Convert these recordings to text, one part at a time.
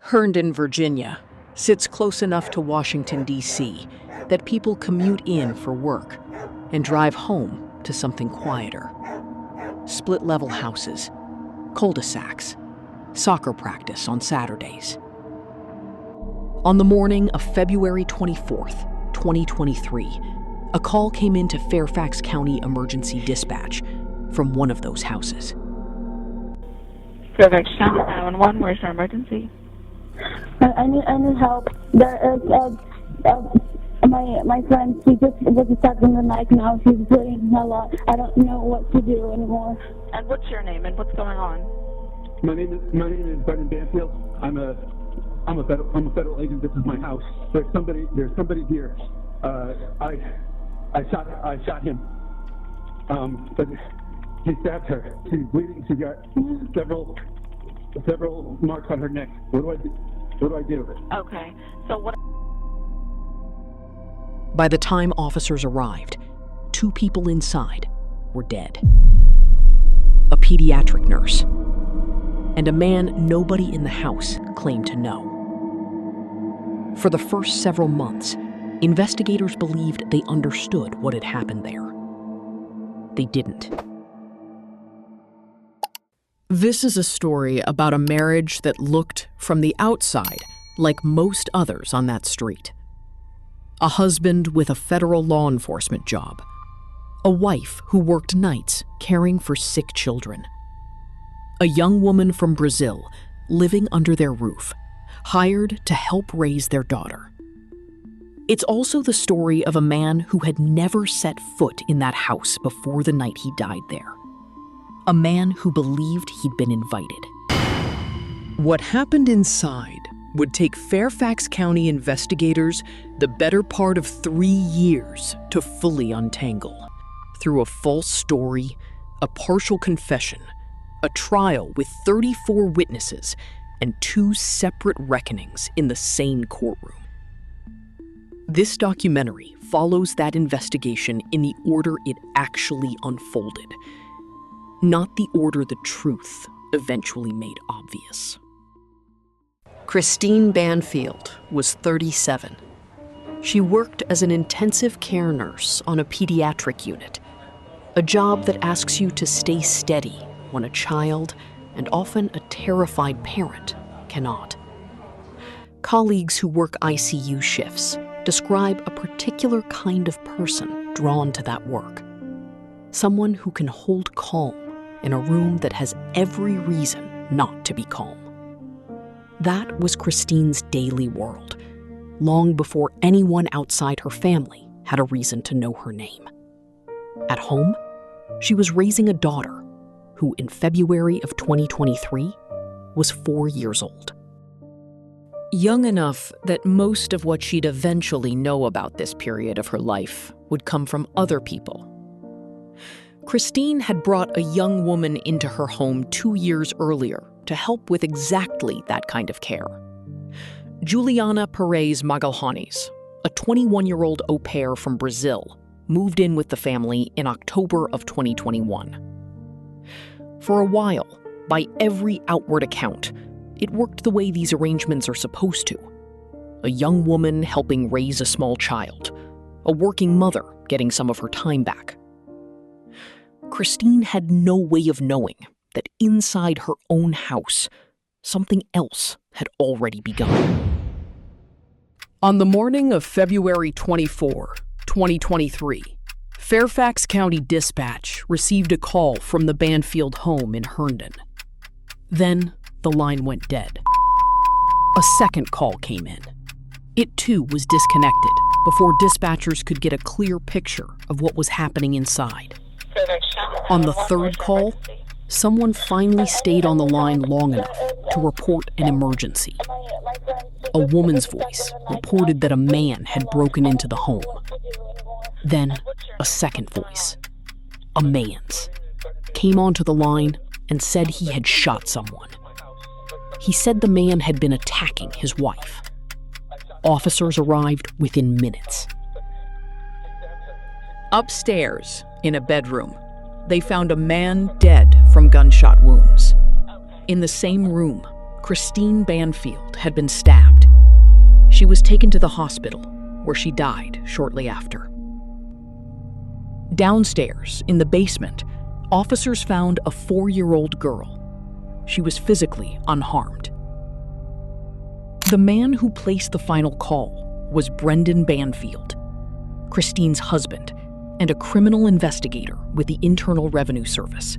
Herndon, Virginia, sits close enough to Washington, D.C. that people commute in for work and drive home to something quieter. Split-level houses, cul-de-sacs, soccer practice on Saturdays. On the morning of February 24th, 2023, a call came into Fairfax County Emergency Dispatch from one of those houses. Fairfax County 911, where's your emergency? I need help. There is my friend. She just was stuck in the knife now. She's bleeding a lot. I don't know what to do anymore. And what's your name and what's going on? My name is Banfield. I'm a federal agent. This is my house. There's somebody here. I shot him. But he stabbed her. She's bleeding. She got several marks on her neck. What do I do? Okay. So what? By the time officers arrived, 2 people inside were dead. A pediatric nurse and a man nobody in the house claimed to know. For the first several months, investigators believed they understood what had happened there. They didn't. This is a story about a marriage that looked, from the outside, like most others on that street. A husband with a federal law enforcement job. A wife who worked nights caring for sick children. A young woman from Brazil living under their roof, hired to help raise their daughter. It's also the story of a man who had never set foot in that house before the night he died there. A man who believed he'd been invited. What happened inside would take Fairfax County investigators the better part of 3 years to fully untangle. Through a false story, a partial confession, a trial with 34 witnesses, and 2 separate reckonings in the same courtroom. This documentary follows that investigation in the order it actually unfolded, not the order the truth eventually made obvious. Christine Banfield was 37. She worked as an intensive care nurse on a pediatric unit, a job that asks you to stay steady when a child, and often a terrified parent, cannot. Colleagues who work ICU shifts describe a particular kind of person drawn to that work. Someone who can hold calm in a room that has every reason not to be calm. That was Christine's daily world, long before anyone outside her family had a reason to know her name. At home, she was raising a daughter who, in February of 2023, was 4 years old. Young enough that most of what she'd eventually know about this period of her life would come from other people. Christine had brought a young woman into her home 2 years earlier to help with exactly that kind of care. Juliana Perez Magalhanes, a 21-year-old au pair from Brazil, moved in with the family in October of 2021. For a while, by every outward account, it worked the way these arrangements are supposed to. A young woman helping raise a small child, a working mother getting some of her time back. Christine had no way of knowing that inside her own house, something else had already begun. On the morning of February 24, 2023, Fairfax County Dispatch received a call from the Banfield home in Herndon. Then the line went dead. A second call came in. It too was disconnected before dispatchers could get a clear picture of what was happening inside. On the third call, someone finally stayed on the line long enough to report an emergency. A woman's voice reported that a man had broken into the home. Then a second voice, a man's, came onto the line and said he had shot someone. He said the man had been attacking his wife. Officers arrived within minutes. Upstairs, in a bedroom, they found a man dead from gunshot wounds. In the same room, Christine Banfield had been stabbed. She was taken to the hospital, where she died shortly after. Downstairs, in the basement, officers found a 4-year-old girl. She was physically unharmed. The man who placed the final call was Brendan Banfield, Christine's husband, and a criminal investigator with the Internal Revenue Service.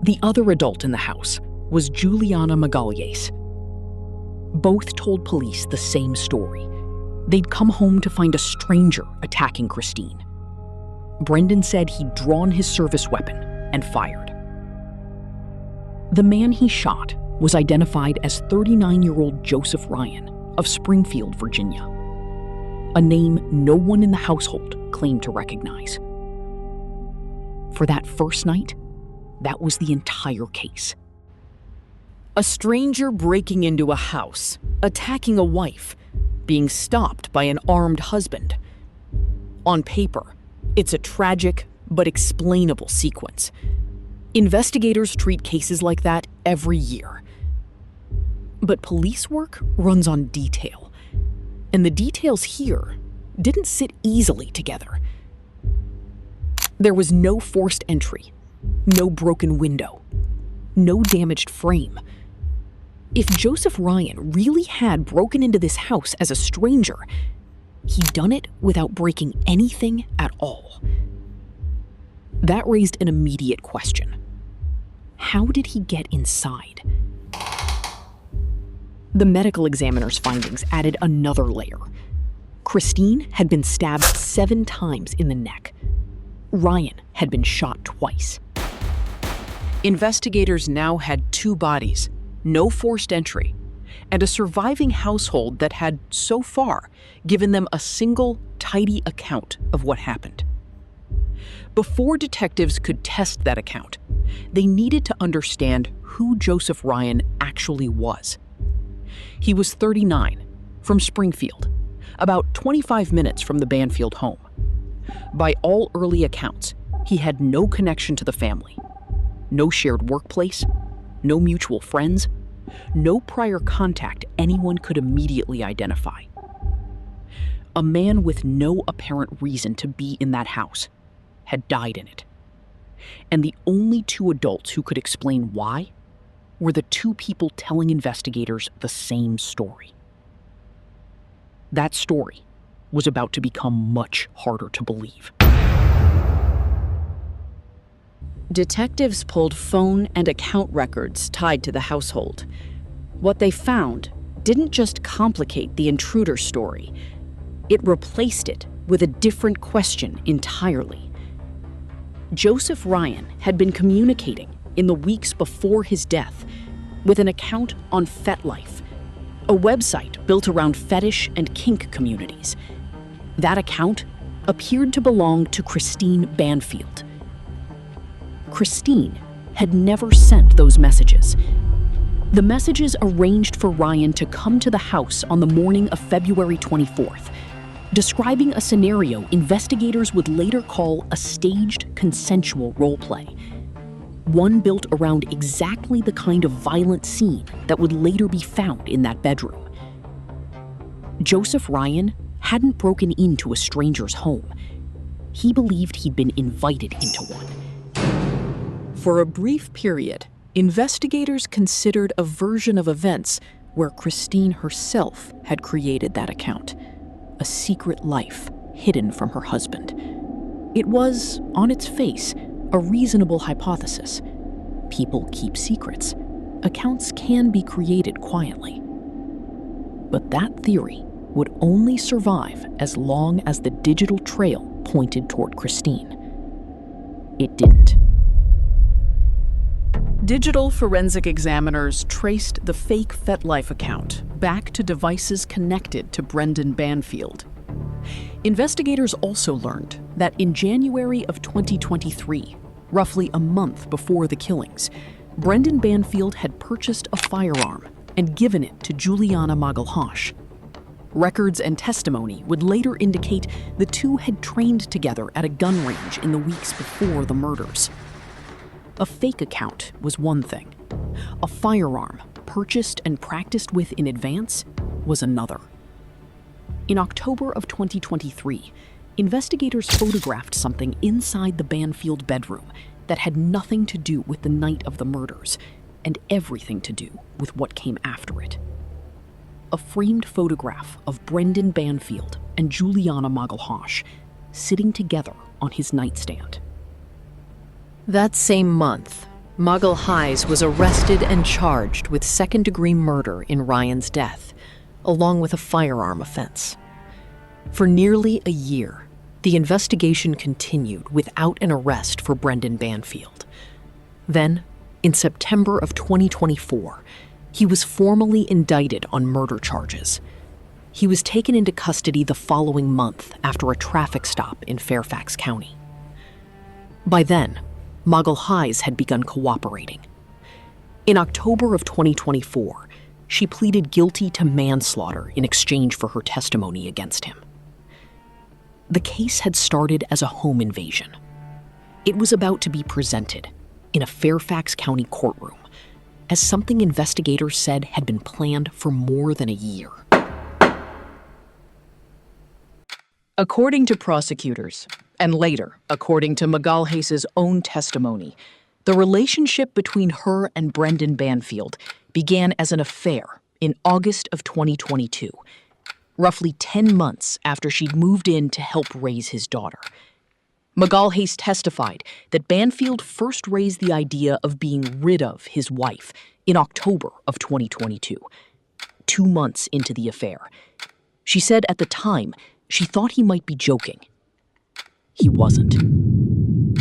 The other adult in the house was Juliana Magalhaes. Both told police the same story. They'd come home to find a stranger attacking Christine. Brendan said he'd drawn his service weapon and fired. The man he shot was identified as 39-year-old Joseph Ryan of Springfield, Virginia, a name no one in the household claimed to recognize. For that first night, that was the entire case. A stranger breaking into a house, attacking a wife, being stopped by an armed husband. On paper, it's a tragic but explainable sequence. Investigators treat cases like that every year. But police work runs on detail, and the details here didn't sit easily together. There was no forced entry, no broken window, no damaged frame. If Joseph Ryan really had broken into this house as a stranger, he'd done it without breaking anything at all. That raised an immediate question. How did he get inside? The medical examiner's findings added another layer. Christine had been stabbed 7 times in the neck. Ryan had been shot twice. Investigators now had 2 bodies, no forced entry, and a surviving household that had, so far, given them a single, tidy account of what happened. Before detectives could test that account, they needed to understand who Joseph Ryan actually was. He was 39, from Springfield, about 25 minutes from the Banfield home. By all early accounts, he had no connection to the family, no shared workplace, no mutual friends, no prior contact anyone could immediately identify. A man with no apparent reason to be in that house had died in it. And the only 2 adults who could explain why were the 2 people telling investigators the same story. That story was about to become much harder to believe. Detectives pulled phone and account records tied to the household. What they found didn't just complicate the intruder story, it replaced it with a different question entirely. Joseph Ryan had been communicating in the weeks before his death with an account on FetLife, a website built around fetish and kink communities. That account appeared to belong to Christine Banfield. Christine had never sent those messages. The messages arranged for Ryan to come to the house on the morning of February 24th, describing a scenario investigators would later call a staged consensual roleplay, one built around exactly the kind of violent scene that would later be found in that bedroom. Joseph Ryan hadn't broken into a stranger's home. He believed he'd been invited into one. For a brief period, investigators considered a version of events where Christine herself had created that account, a secret life hidden from her husband. It was, on its face, a reasonable hypothesis. People keep secrets. Accounts can be created quietly. But that theory would only survive as long as the digital trail pointed toward Christine. It didn't. Digital forensic examiners traced the fake FetLife account back to devices connected to Brendan Banfield. Investigators also learned that in January of 2023, roughly a month before the killings, Brendan Banfield had purchased a firearm and given it to Juliana Magalhaes. Records and testimony would later indicate the 2 had trained together at a gun range in the weeks before the murders. A fake account was one thing. A firearm, purchased and practiced with in advance was another. In October of 2023, investigators photographed something inside the Banfield bedroom that had nothing to do with the night of the murders and everything to do with what came after it. A framed photograph of Brendan Banfield and Juliana Magalhaes sitting together on his nightstand. That same month, Magalhaes was arrested and charged with second-degree murder in Ryan's death, along with a firearm offense. For nearly a year, the investigation continued without an arrest for Brendan Banfield. Then, in September of 2024, he was formally indicted on murder charges. He was taken into custody the following month after a traffic stop in Fairfax County. By then, Magalhaes had begun cooperating. In October of 2024, she pleaded guilty to manslaughter in exchange for her testimony against him. The case had started as a home invasion. It was about to be presented in a Fairfax County courtroom as something investigators said had been planned for more than a year. According to prosecutors, and later, according to Magalhaes' own testimony, the relationship between her and Brendan Banfield began as an affair in August of 2022, roughly 10 months after she'd moved in to help raise his daughter. Magalhaes testified that Banfield first raised the idea of being rid of his wife in October of 2022, 2 months into the affair. She said at the time she thought he might be joking. He wasn't.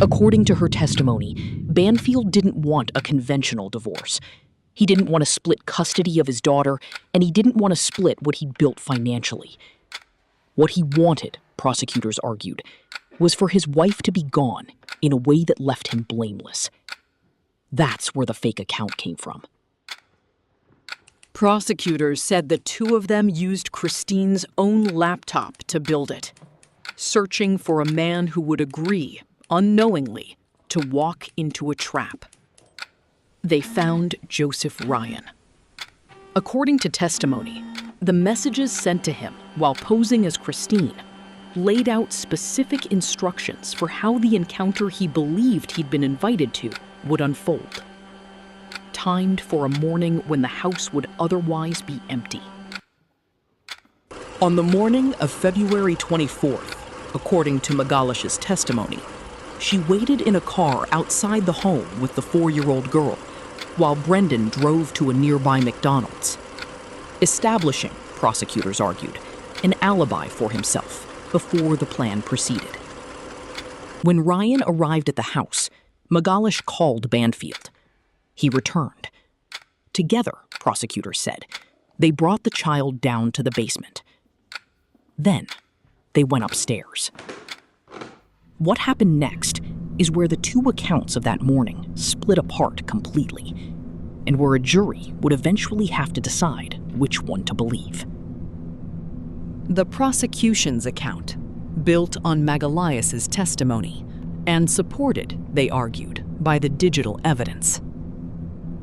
According to her testimony, Banfield didn't want a conventional divorce. He didn't want to split custody of his daughter, and he didn't want to split what he'd built financially. What he wanted, prosecutors argued, was for his wife to be gone in a way that left him blameless. That's where the fake account came from. Prosecutors said the two of them used Christine's own laptop to build it, searching for a man who would agree, unknowingly, to walk into a trap. They found Joseph Ryan. According to testimony, the messages sent to him while posing as Christine laid out specific instructions for how the encounter he believed he'd been invited to would unfold, timed for a morning when the house would otherwise be empty. On the morning of February 24th, according to Magalhaes' testimony, she waited in a car outside the home with the 4-year-old girl while Brendan drove to a nearby McDonald's, establishing, prosecutors argued, an alibi for himself before the plan proceeded. When Ryan arrived at the house, Magalhaes called Banfield. He returned. Together, prosecutors said, they brought the child down to the basement. Then, they went upstairs. What happened next is where the two accounts of that morning split apart completely, and where a jury would eventually have to decide which one to believe. The prosecution's account, built on Magalhaes' testimony, and supported, they argued, by the digital evidence.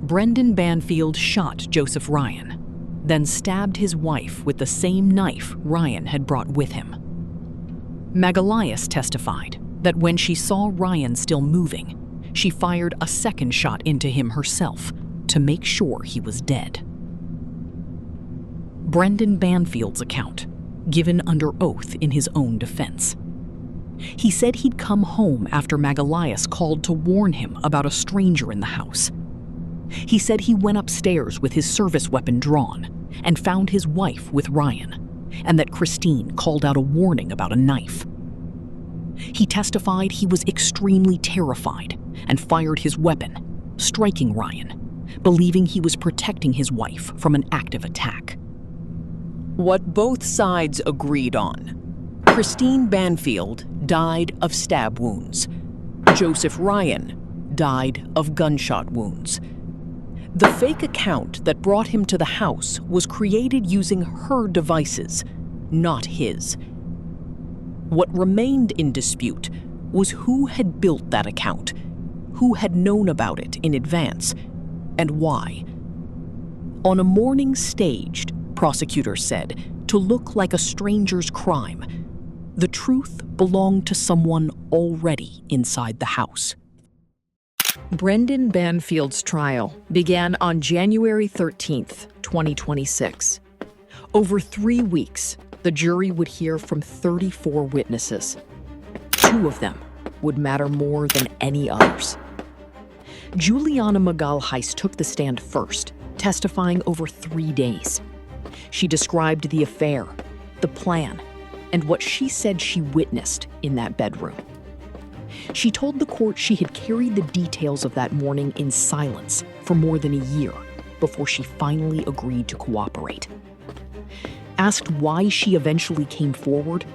Brendan Banfield shot Joseph Ryan, then stabbed his wife with the same knife Ryan had brought with him. Magalhaes testified that when she saw Ryan still moving, she fired a second shot into him herself to make sure he was dead. Brendan Banfield's account, given under oath in his own defense. He said he'd come home after Magalhaes called to warn him about a stranger in the house. He said he went upstairs with his service weapon drawn and found his wife with Ryan, and that Christine called out a warning about a knife. He testified he was extremely terrified and fired his weapon, striking Ryan, believing he was protecting his wife from an active attack. What both sides agreed on: Christine Banfield died of stab wounds. Joseph Ryan died of gunshot wounds. The fake account that brought him to the house was created using her devices, not his. What remained in dispute was who had built that account, who had known about it in advance, and why. on a morning staged, prosecutors said, to look like a stranger's crime. The truth belonged to someone already inside the house. Brendan Banfield's trial began on January 13th, 2026. Over 3 weeks, the jury would hear from 34 witnesses. 2 of them would matter more than any others. Juliana Magalhaes took the stand first, testifying over 3 days. She described the affair, the plan, and what she said she witnessed in that bedroom. She told the court she had carried the details of that morning in silence for more than a year before she finally agreed to cooperate. Asked why she eventually came forward,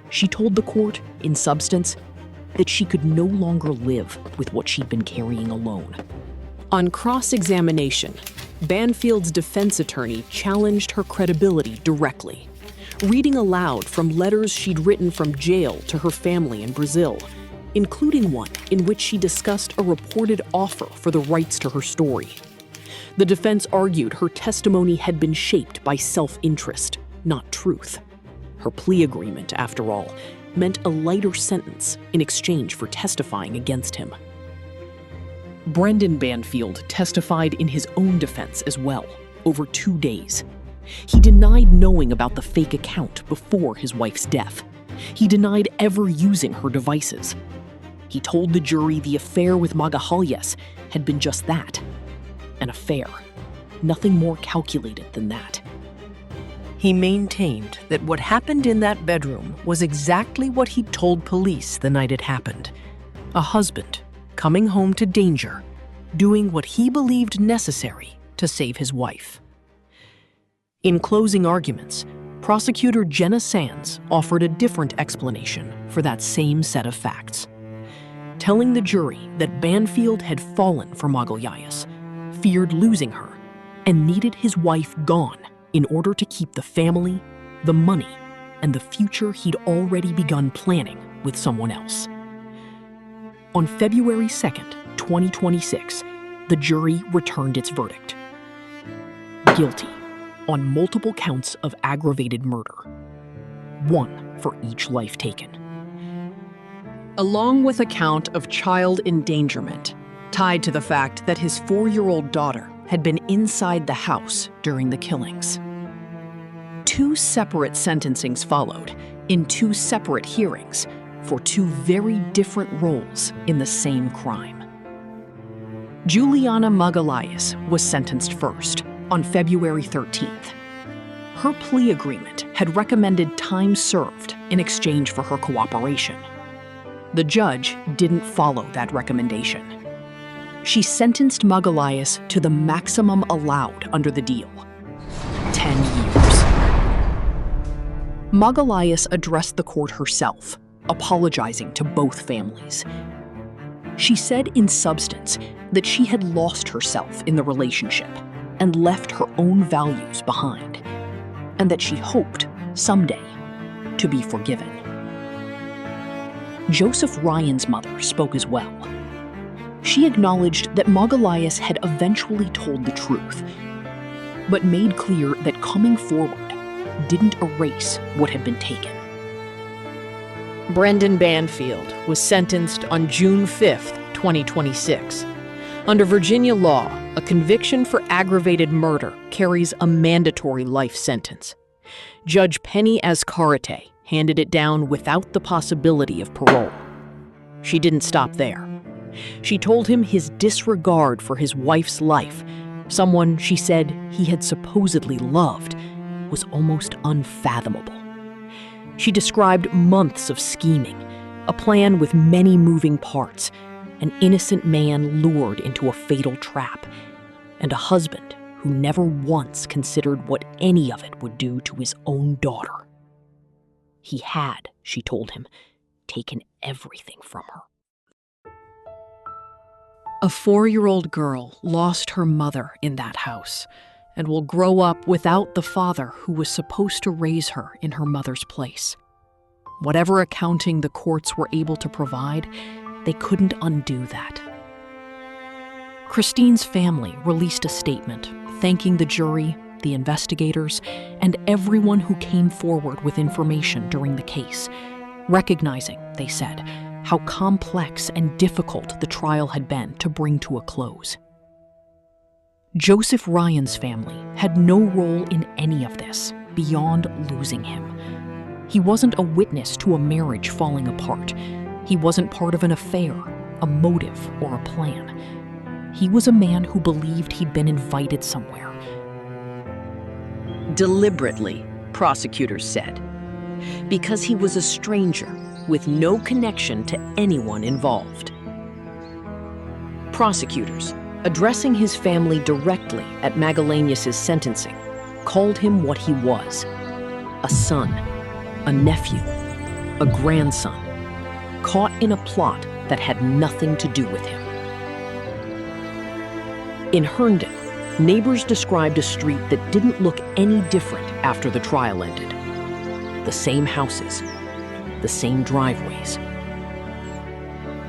she told the court, in substance, that she could no longer live with what she'd been carrying alone. On cross-examination, Banfield's defense attorney challenged her credibility directly, reading aloud from letters she'd written from jail to her family in Brazil, including one in which she discussed a reported offer for the rights to her story. The defense argued her testimony had been shaped by self-interest, not truth. Her plea agreement, after all, meant a lighter sentence in exchange for testifying against him. Brendan Banfield testified in his own defense as well, over 2 days. He denied knowing about the fake account before his wife's death. He denied ever using her devices. He told the jury the affair with Magalhaes had been just that, an affair, nothing more calculated than that. He maintained that what happened in that bedroom was exactly what he'd told police the night it happened. A husband coming home to danger, doing what he believed necessary to save his wife. In closing arguments, prosecutor Jenna Sands offered a different explanation for that same set of facts, telling the jury that Banfield had fallen for Magalhaes, feared losing her, and needed his wife gone in order to keep the family, the money, and the future he'd already begun planning with someone else. On February 2nd, 2026, the jury returned its verdict. Guilty on multiple counts of aggravated murder, 1 for each life taken, along with a count of child endangerment tied to the fact that his 4-year-old daughter had been inside the house during the killings. 2 separate sentencings followed in 2 separate hearings for 2 very different roles in the same crime. Juliana Magalhaes was sentenced first on February 13th. Her plea agreement had recommended time served in exchange for her cooperation. The judge didn't follow that recommendation. She sentenced Magalhaes to the maximum allowed under the deal, 10 years. Magalhaes addressed the court herself, apologizing to both families. She said in substance that she had lost herself in the relationship and left her own values behind, and that she hoped, someday, to be forgiven. Joseph Ryan's mother spoke as well. She acknowledged that Magalhaes had eventually told the truth, but made clear that coming forward didn't erase what had been taken. Brendan Banfield was sentenced on June 5th, 2026. Under Virginia law, a conviction for aggravated murder carries a mandatory life sentence. Judge Penny Azcarate handed it down without the possibility of parole. She didn't stop there. She told him his disregard for his wife's life, someone she said he had supposedly loved, was almost unfathomable. She described months of scheming, a plan with many moving parts, an innocent man lured into a fatal trap, and a husband who never once considered what any of it would do to his own daughter. He had, she told him, taken everything from her. A 4-year-old girl lost her mother in that house and will grow up without the father who was supposed to raise her in her mother's place. Whatever accounting the courts were able to provide, they couldn't undo that. Christine's family released a statement thanking the jury, the investigators, and everyone who came forward with information during the case, recognizing, they said, how complex and difficult the trial had been to bring to a close. Joseph Ryan's family had no role in any of this beyond losing him. He wasn't a witness to a marriage falling apart. He wasn't part of an affair, a motive, or a plan. He was a man who believed he'd been invited somewhere. Deliberately, prosecutors said, because he was a stranger with no connection to anyone involved. Prosecutors, addressing his family directly at Magalhañas' sentencing, called him what he was: a son, a nephew, a grandson, caught in a plot that had nothing to do with him. In Herndon, neighbors described a street that didn't look any different after the trial ended. The same houses, the same driveways.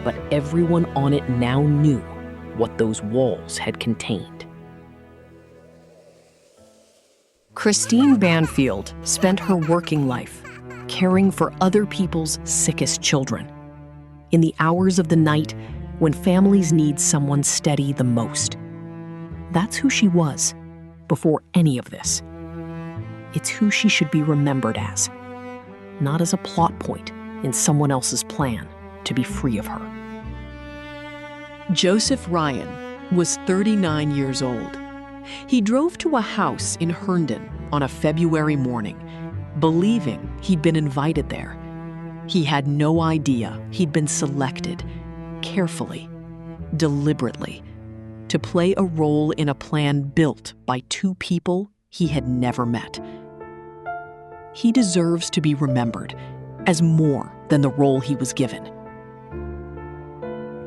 But everyone on it now knew what those walls had contained. Christine Banfield spent her working life caring for other people's sickest children, in the hours of the night when families need someone steady the most. That's who she was before any of this. It's who she should be remembered as, not as a plot point in someone else's plan to be free of her. Joseph Ryan was 39 years old. He drove to a house in Herndon on a February morning, believing he'd been invited there. He had no idea he'd been selected, carefully, deliberately, to play a role in a plan built by two people he had never met. He deserves to be remembered as more than the role he was given.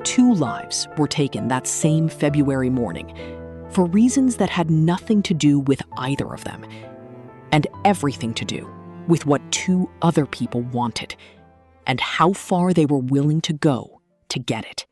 2 lives were taken that same February morning for reasons that had nothing to do with either of them, and everything to do with what 2 other people wanted and how far they were willing to go to get it.